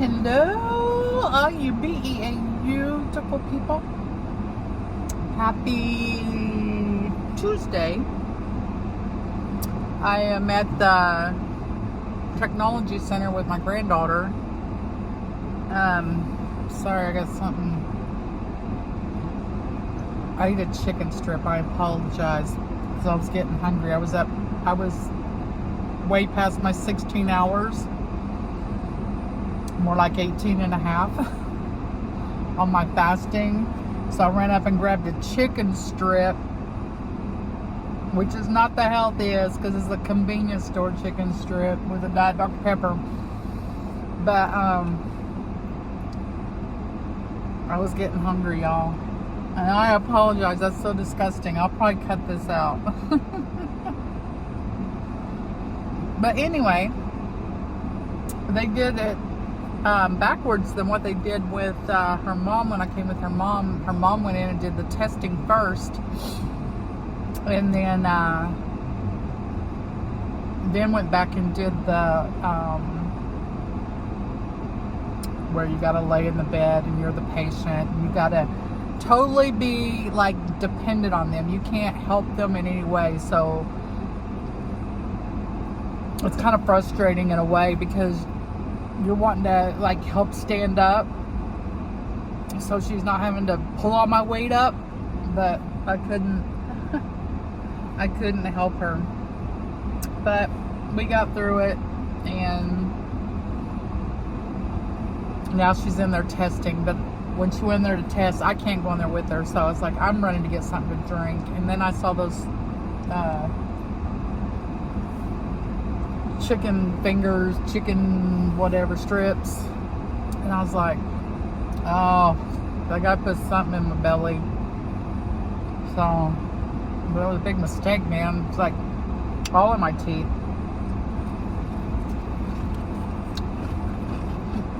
Hello, all you beautiful people. Happy Tuesday. I am at the technology center with my granddaughter. Sorry, I got something. I ate a chicken strip. I apologize because I was getting hungry. I was way past my 16 hours. More like 18 and a half on my fasting. So I ran up and grabbed a chicken strip, which is not the healthiest because it's a convenience store chicken strip with a Diet Dr. Pepper. But I was getting hungry, y'all. And I apologize. That's so disgusting. I'll probably cut this out. But anyway, they did it backwards than what they did with her mom. When I came with her mom went in and did the testing first, and then went back and did the where you gotta lay in the bed and you're the patient and you gotta totally be like dependent on them. You can't help them in any way. So it's kind of frustrating in a way because you're wanting to like help stand up so she's not having to pull all my weight up, but I couldn't help her. But we got through it, and now she's in there testing. But when she went in there to test, I can't go in there with her, so I was like, I'm running to get something to drink. And then I saw those chicken fingers, chicken whatever strips, and I was like, oh, I gotta put something in my belly. So, but it was a big mistake, man. It's like all in my teeth.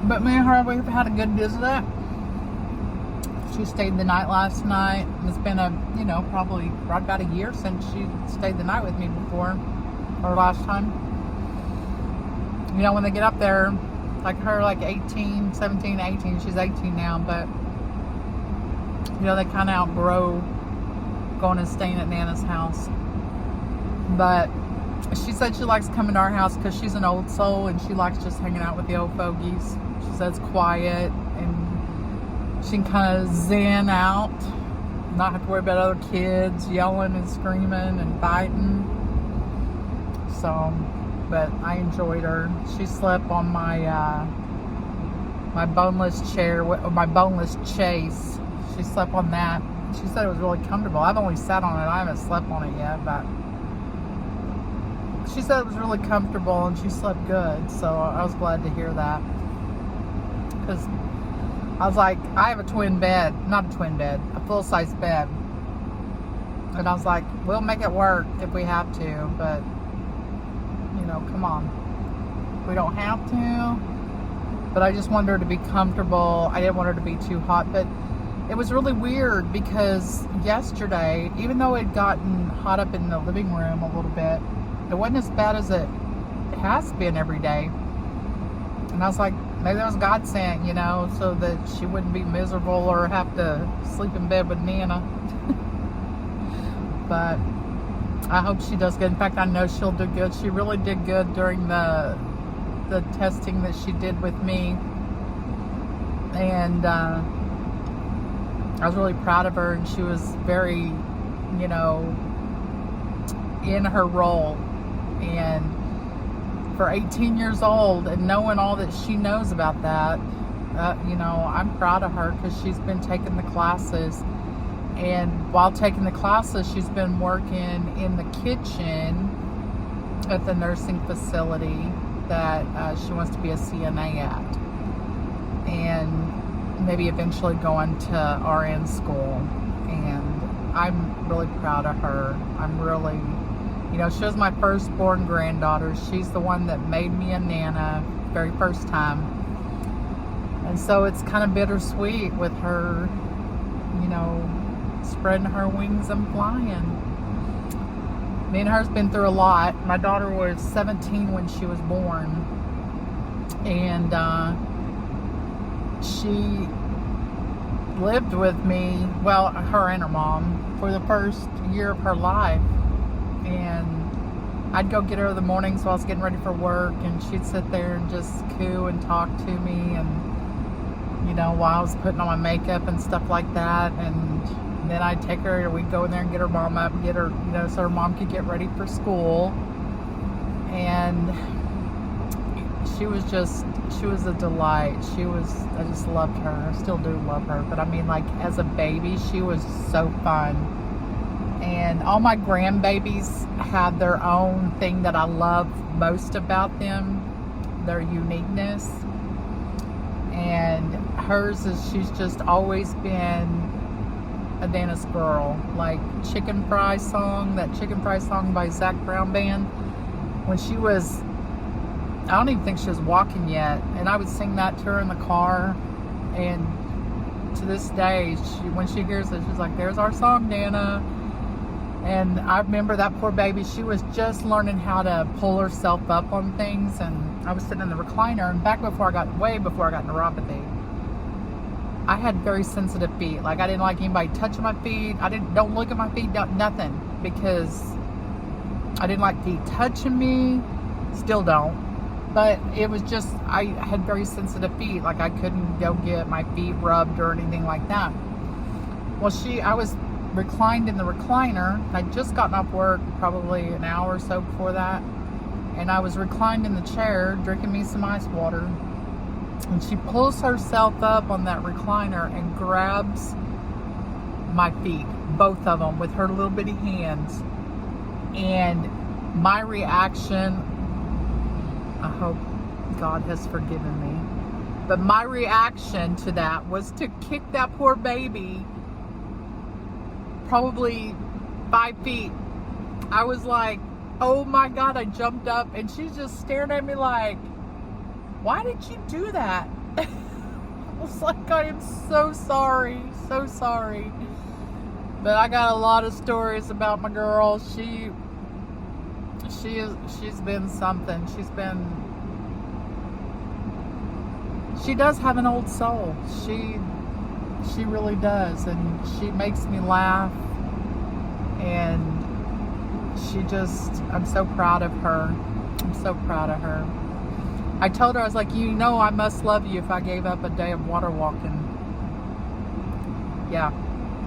But me and her, we've had a good visit. She stayed the night last night. It's been probably right about a year since she stayed the night with me before, or last time. You know, when they get up there, like her, like 18, 17, 18, she's 18 now, but, you know, they kind of outgrow going and staying at Nana's house. But she said she likes coming to our house because she's an old soul and she likes just hanging out with the old fogies. She says it's quiet and she can kind of zen out, not have to worry about other kids yelling and screaming and fighting. So, but I enjoyed her. She slept on my my boneless chair, my boneless chase. She slept on that. She said it was really comfortable. I've only sat on it. I haven't slept on it yet, but she said it was really comfortable and she slept good. So I was glad to hear that, because I was like, I have a twin bed, not a twin bed, a full-size bed, and I was like, we'll make it work if we have to, but you know, come on. We don't have to. But I just wanted her to be comfortable. I didn't want her to be too hot. But it was really weird because yesterday, even though it had gotten hot up in the living room a little bit, it wasn't as bad as it has been every day. And I was like, maybe that was God sent, you know, so that she wouldn't be miserable or have to sleep in bed with Nana. But I hope she does good. In fact, I know she'll do good. She really did good during the testing that she did with me. And I was really proud of her. And she was very, you know, in her role. And for 18 years old and knowing all that she knows about that, you know, I'm proud of her because she's been taking the classes. And while taking the classes, she's been working in the kitchen at the nursing facility that she wants to be a CNA at. And maybe eventually going to RN school. And I'm really proud of her. I'm really, you know, she was my firstborn granddaughter. She's the one that made me a Nana very first time. And so it's kind of bittersweet with her, you know, spreading her wings and flying. Me and her's been through a lot. My daughter was 17 when she was born, and she lived with me, well, her and her mom, for the first year of her life. And I'd go get her in the mornings while I was getting ready for work, and she'd sit there and just coo and talk to me, and, you know, while I was putting on my makeup and stuff like that. And then I'd take her, and we'd go in there and get her mom up and get her, you know, so her mom could get ready for school. And she was a delight. I just loved her. I still do love her. But I mean, like, as a baby, she was so fun. And all my grandbabies have their own thing that I love most about them, their uniqueness. And hers is, she's just always been a Dennis girl. Like Chicken Fry song, that Chicken Fry song by Zach Brown Band. When she was, I don't even think she was walking yet, and I would sing that to her in the car. And to this day, when she hears it, she's like, "There's our song, Nana." And I remember that poor baby, she was just learning how to pull herself up on things. And I was sitting in the recliner, and way before I got neuropathy, I had very sensitive feet. Like, I didn't like anybody touching my feet. Don't look at my feet, nothing, because I didn't like feet touching me. Still don't. But it was just, I had very sensitive feet. Like, I couldn't go get my feet rubbed or anything like that. Well, I was reclined in the recliner. I'd just gotten off work probably an hour or so before that, and I was reclined in the chair drinking me some ice water, and she pulls herself up on that recliner and grabs my feet, both of them, with her little bitty hands. And my reaction, I hope God has forgiven me, but my reaction to that was to kick that poor baby probably 5 feet. I was like, oh my God, I jumped up, and she's just staring at me like, why did you do that? I was like, I am so sorry, so sorry. But I got a lot of stories about my girl. She's been something. She does have an old soul. She really does, and she makes me laugh, and I'm so proud of her. I'm so proud of her. I told her, I was like, you know, I must love you if I gave up a day of water walking. Yeah,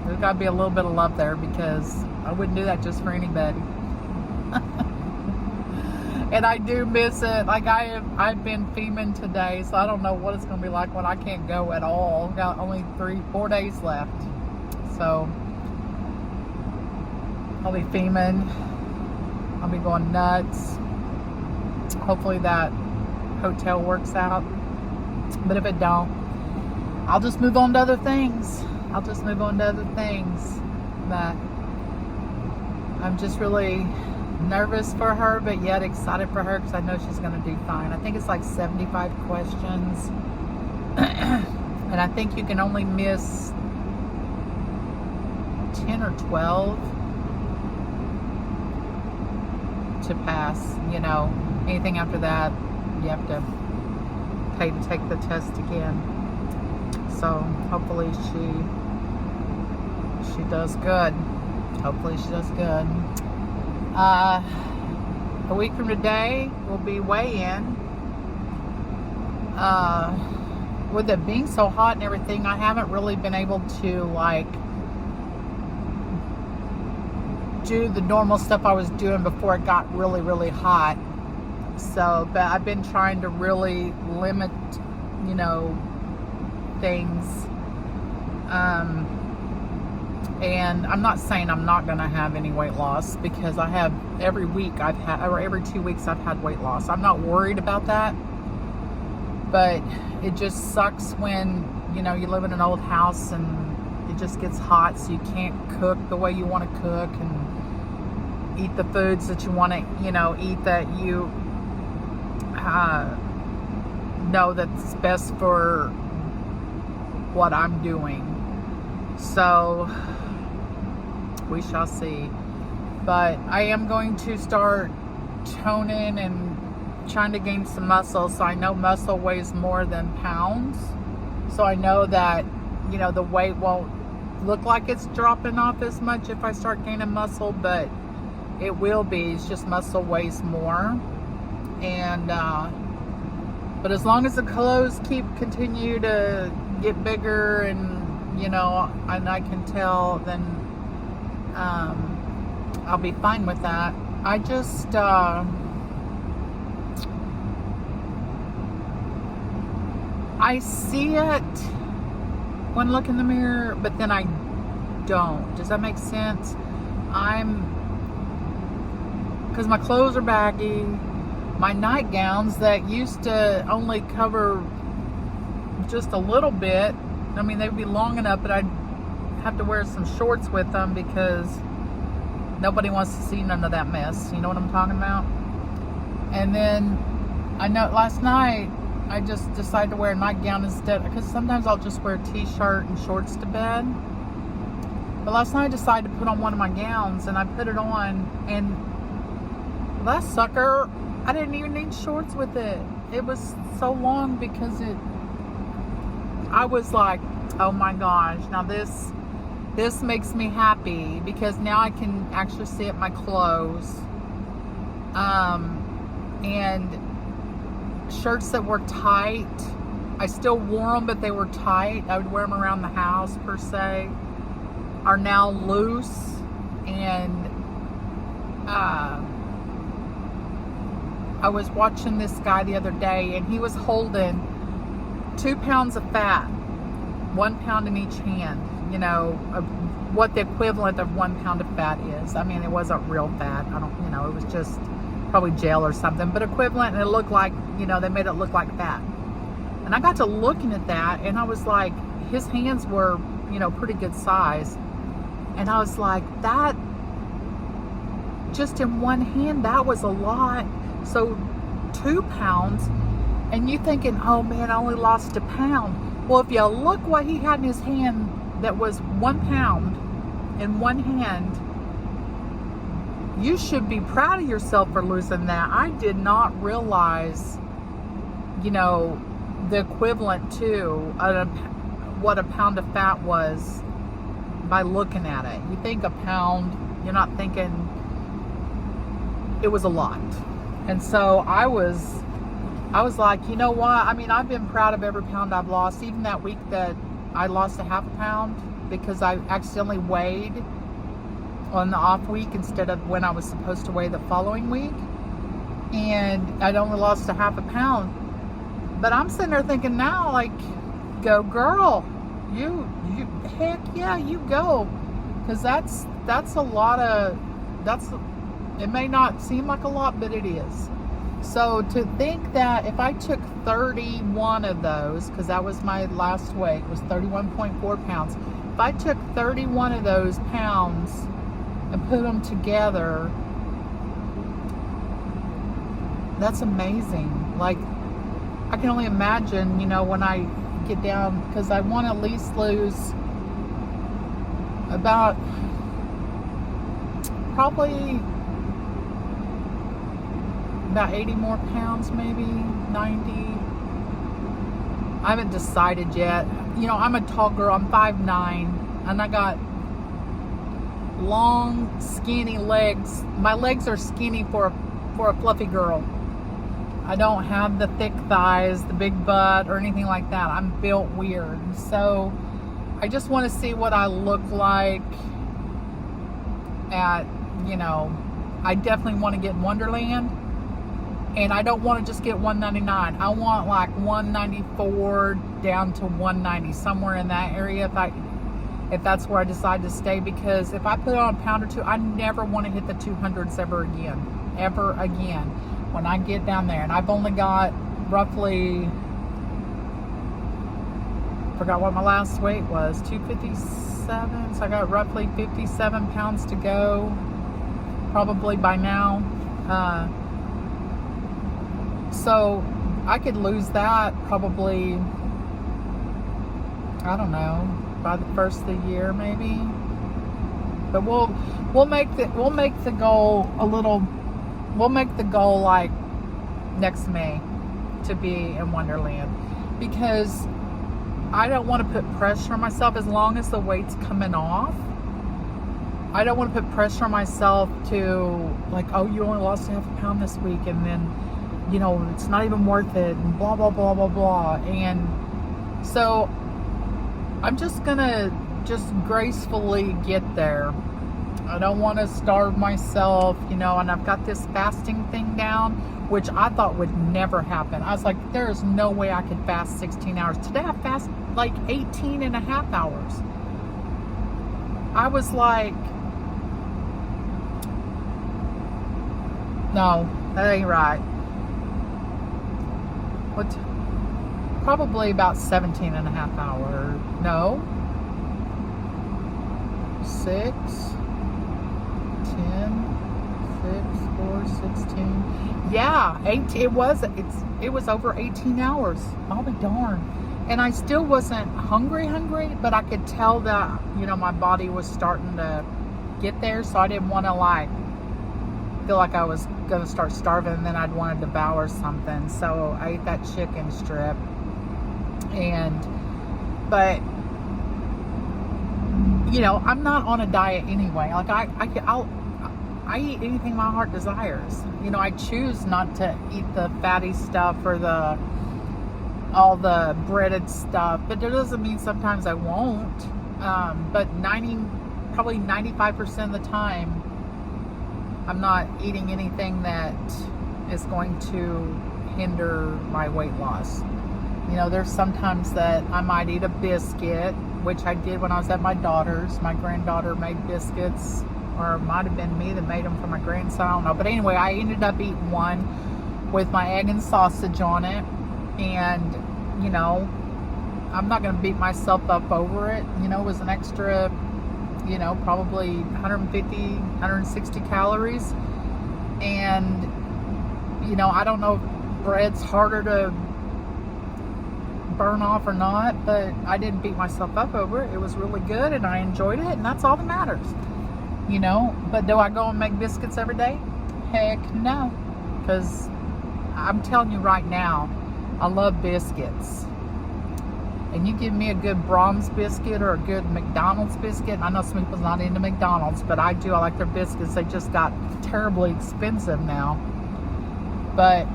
there's got to be a little bit of love there, because I wouldn't do that just for anybody. And I do miss it. Like, I've been fuming today, so I don't know what it's going to be like when I can't go at all. Got only 3-4 days left. So I'll be fuming. I'll be going nuts. Hopefully that hotel works out. But if it don't, I'll just move on to other things. But I'm just really nervous for her, but yet excited for her, because I know she's going to do fine. I think it's like 75 questions. And I think you can only miss 10 or 12 to pass. You know, anything after that, you have to pay to take the test again. So hopefully she does good. A week from today will be weigh-in. With it being so hot and everything, I haven't really been able to, like, do the normal stuff I was doing before it got really, really hot. So, but I've been trying to really limit, you know, things. And I'm not saying I'm not going to have any weight loss, because I have every 2 weeks I've had weight loss. I'm not worried about that. But it just sucks when, you know, you live in an old house and it just gets hot, so you can't cook the way you want to cook and eat the foods that you want to, you know, eat, that you know that's best for what I'm doing. So we shall see. But I am going to start toning and trying to gain some muscle. So I know muscle weighs more than pounds. So I know that, the weight won't look like it's dropping off as much if I start gaining muscle, but it will be. It's just muscle weighs more. And, but as long as the clothes continue to get bigger and, and I can tell, then I'll be fine with that. I just, I see it when I look in the mirror, but then I don't. Does that make sense? Because my clothes are baggy. My nightgowns that used to only cover just a little bit, I mean, they'd be long enough, but I'd have to wear some shorts with them because nobody wants to see none of that mess. You know what I'm talking about? And then I know last night I just decided to wear a nightgown instead, because sometimes I'll just wear a t-shirt and shorts to bed. But last night I decided to put on one of my gowns, and I put it on, and that sucker, I didn't even need shorts with it. It was so long because I was like, oh my gosh, now this makes me happy because now I can actually see at my clothes. And shirts that were tight, I still wore them, but they were tight. I would wear them around the house per se, are now loose. And I was watching this guy the other day, and he was holding 2 pounds of fat, 1 pound in each hand, of what the equivalent of 1 pound of fat is. I mean, it wasn't real fat. It was just probably gel or something, but equivalent. And it looked like, they made it look like fat. And I got to looking at that, and I was like, his hands were, pretty good size. And I was like, that, just in one hand, that was a lot. So 2 pounds, and you thinking, oh man, I only lost a pound. Well, if you look what he had in his hand, that was 1 pound in one hand, you should be proud of yourself for losing that. I did not realize, the equivalent to what a pound of fat was by looking at it. You think a pound, you're not thinking. It was a lot. And so I was like, you know what? I mean, I've been proud of every pound I've lost. Even that week that I lost a half a pound because I accidentally weighed on the off week instead of when I was supposed to weigh the following week. And I'd only lost a half a pound. But I'm sitting there thinking now, like, go girl. You heck yeah, you go. Because that's a lot of, it may not seem like a lot, but it is. So to think that if I took 31 of those, because that was my last weight, was 31.4 pounds. If I took 31 of those pounds and put them together, that's amazing. Like, I can only imagine, when I get down, because I want to at least lose about probably about 80 more pounds, maybe 90. I haven't decided yet. I'm a tall girl. I'm 5'9", and I got long, skinny legs. My legs are skinny for a fluffy girl. I don't have the thick thighs, the big butt, or anything like that. I'm built weird. So I just want to see what I look like at, I definitely want to get Wonderland. And I don't want to just get $199. I want like $194 down to $190, somewhere in that area if that's where I decide to stay. Because if I put on a pound or two, I never want to hit the 200s ever again. When I get down there. And I've only got roughly, forgot what my last weight was, 257. So I got roughly 57 pounds to go, probably by now. So I could lose that probably, I don't know, by the first of the year maybe. But we'll make the goal like next May to be in Wonderland, because I don't want to put pressure on myself as long as the weight's coming off. I don't want to put pressure on myself to, like, oh, you only lost half a pound this week, and then, you know, it's not even worth it, and blah, blah, blah, blah, blah. And so I'm just going to just gracefully get there. I don't want to starve myself, you know, and I've got this fasting thing down, which I thought would never happen. I was like, there is no way I could fast 16 hours. Today I fast like 18 and a half hours. I was like, no, that ain't right. What? Probably about 17 and a half hours. No. 6, 10, 6, 4, 16. Yeah, 18. It was over 18 hours. I'll be darned. And I still wasn't hungry, but I could tell that, you know, my body was starting to get there. So I didn't want to like feel like I was going to start starving and then I'd want to devour something. So I ate that chicken strip. But you know, I'm not on a diet anyway. Like I eat anything my heart desires. You know, I choose not to eat the fatty stuff or all the breaded stuff, but it doesn't mean sometimes I won't. But probably 95% of the time, I'm not eating anything that is going to hinder my weight loss. You know, there's sometimes that I might eat a biscuit, which I did when I was at my daughter's. My granddaughter made biscuits, or it might have been me that made them for my grandson, I don't know. But anyway, I ended up eating one with my egg and sausage on it. And, you know, I'm not going to beat myself up over it. You know, it was an extra, you know, probably 150, 160 calories. And, you know, I don't know if bread's harder to burn off or not, but I didn't beat myself up over it. It was really good and I enjoyed it, and that's all that matters, you know. But do I go and make biscuits every day? Heck no, because I'm telling you right now, I love biscuits. And you give me a good Brahms biscuit or a good McDonald's biscuit. I know some people's not into McDonald's, but I do. I like their biscuits. They just got terribly expensive now. But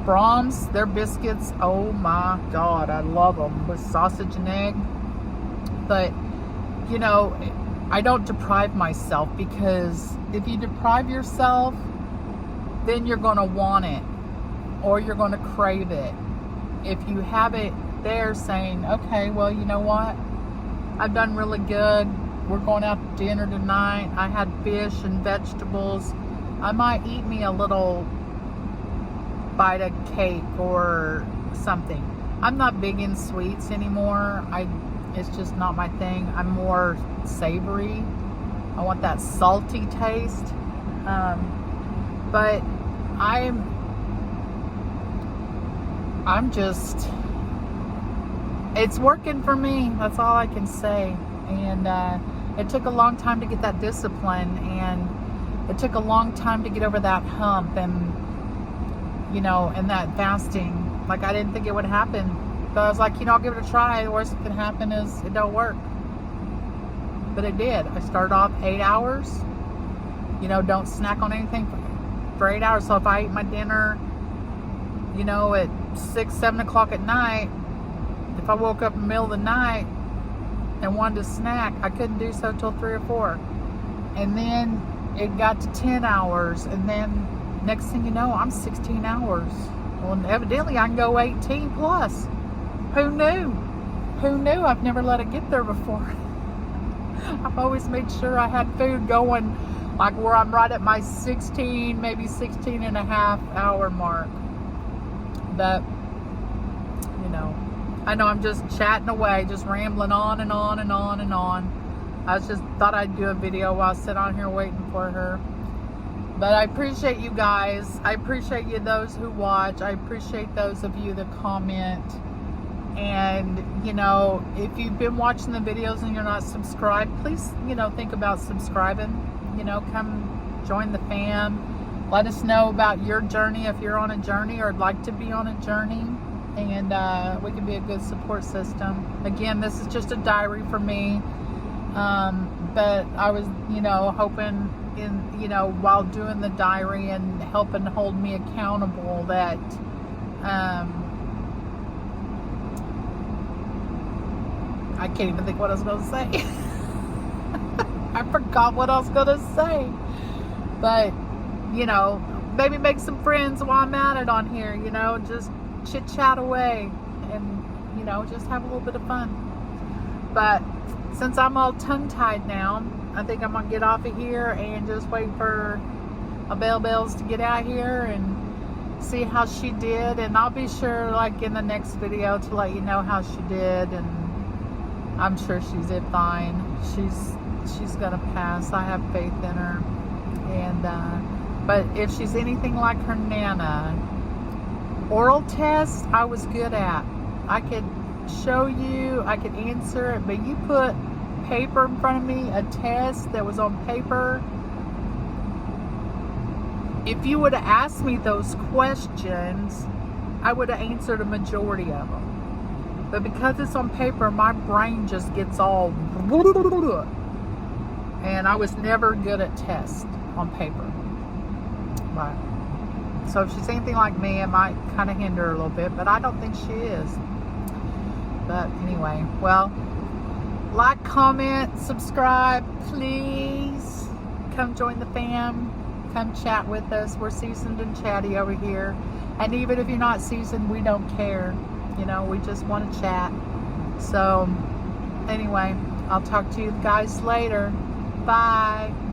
Brahms, their biscuits, oh my God, I love them with sausage and egg. But, you know, I don't deprive myself, because if you deprive yourself, then you're going to want it or you're going to crave it. If you have it there saying, okay, well, you know what? I've done really good. We're going out to dinner tonight. I had fish and vegetables. I might eat me a little bite of cake or something. I'm not big in sweets anymore. It's just not my thing. I'm more savory. I want that salty taste. But I'm just, it's working for me. That's all I can say. And it took a long time to get that discipline, and it took a long time to get over that hump, and you know, and that fasting. Like, I didn't think it would happen, but I was like, you know, I'll give it a try. The worst that can happen is it don't work. But it did. I started off 8 hours. You know, don't snack on anything for 8 hours. So if I eat my dinner, you know, at 6, 7 o'clock at night, if I woke up in the middle of the night and wanted to snack, I couldn't do so till 3 or 4. And then it got to 10 hours, and then next thing you know, I'm 16 hours. Well, evidently I can go 18 plus. Who knew? Who knew? I've never let it get there before. I've always made sure I had food going, like where I'm right at my 16, maybe 16 and a half hour mark. But, you know, I know I'm just chatting away, just rambling on and on and on and on. I just thought I'd do a video while I sit on here waiting for her. But I appreciate you guys. I appreciate you, those who watch. I appreciate those of you that comment. And, you know, if you've been watching the videos and you're not subscribed, please, you know, think about subscribing. You know, come join the fam. Let us know about your journey if you're on a journey or would like to be on a journey. and we can be a good support system. Again, this is just a diary for me, but I was, hoping while doing the diary and helping hold me accountable that I can't even think what I was going to say. I forgot what I was going to say. But, maybe make some friends while I'm at it on here, just chit chat away and, just have a little bit of fun. But since I'm all tongue-tied now, I think I'm going to get off of here and just wait for Bells to get out here and see how she did. And I'll be sure, like, in the next video to let you know how she did. And I'm sure she's fine. She's going to pass. I have faith in her. And, but if she's anything like her Nana, oral test I was good at. I could show you, I could answer it, but you put paper in front of me, a test that was on paper. If you would have asked me those questions, I would have answered a majority of them. But because it's on paper, my brain just gets all, and I was never good at tests on paper. But so if she's anything like me, it might kind of hinder her a little bit, but I don't think she is. But anyway, well, like, comment, subscribe, please. Come join the fam. Come chat with us. We're seasoned and chatty over here. And even if you're not seasoned, we don't care. We just want to chat. So anyway, I'll talk to you guys later. Bye.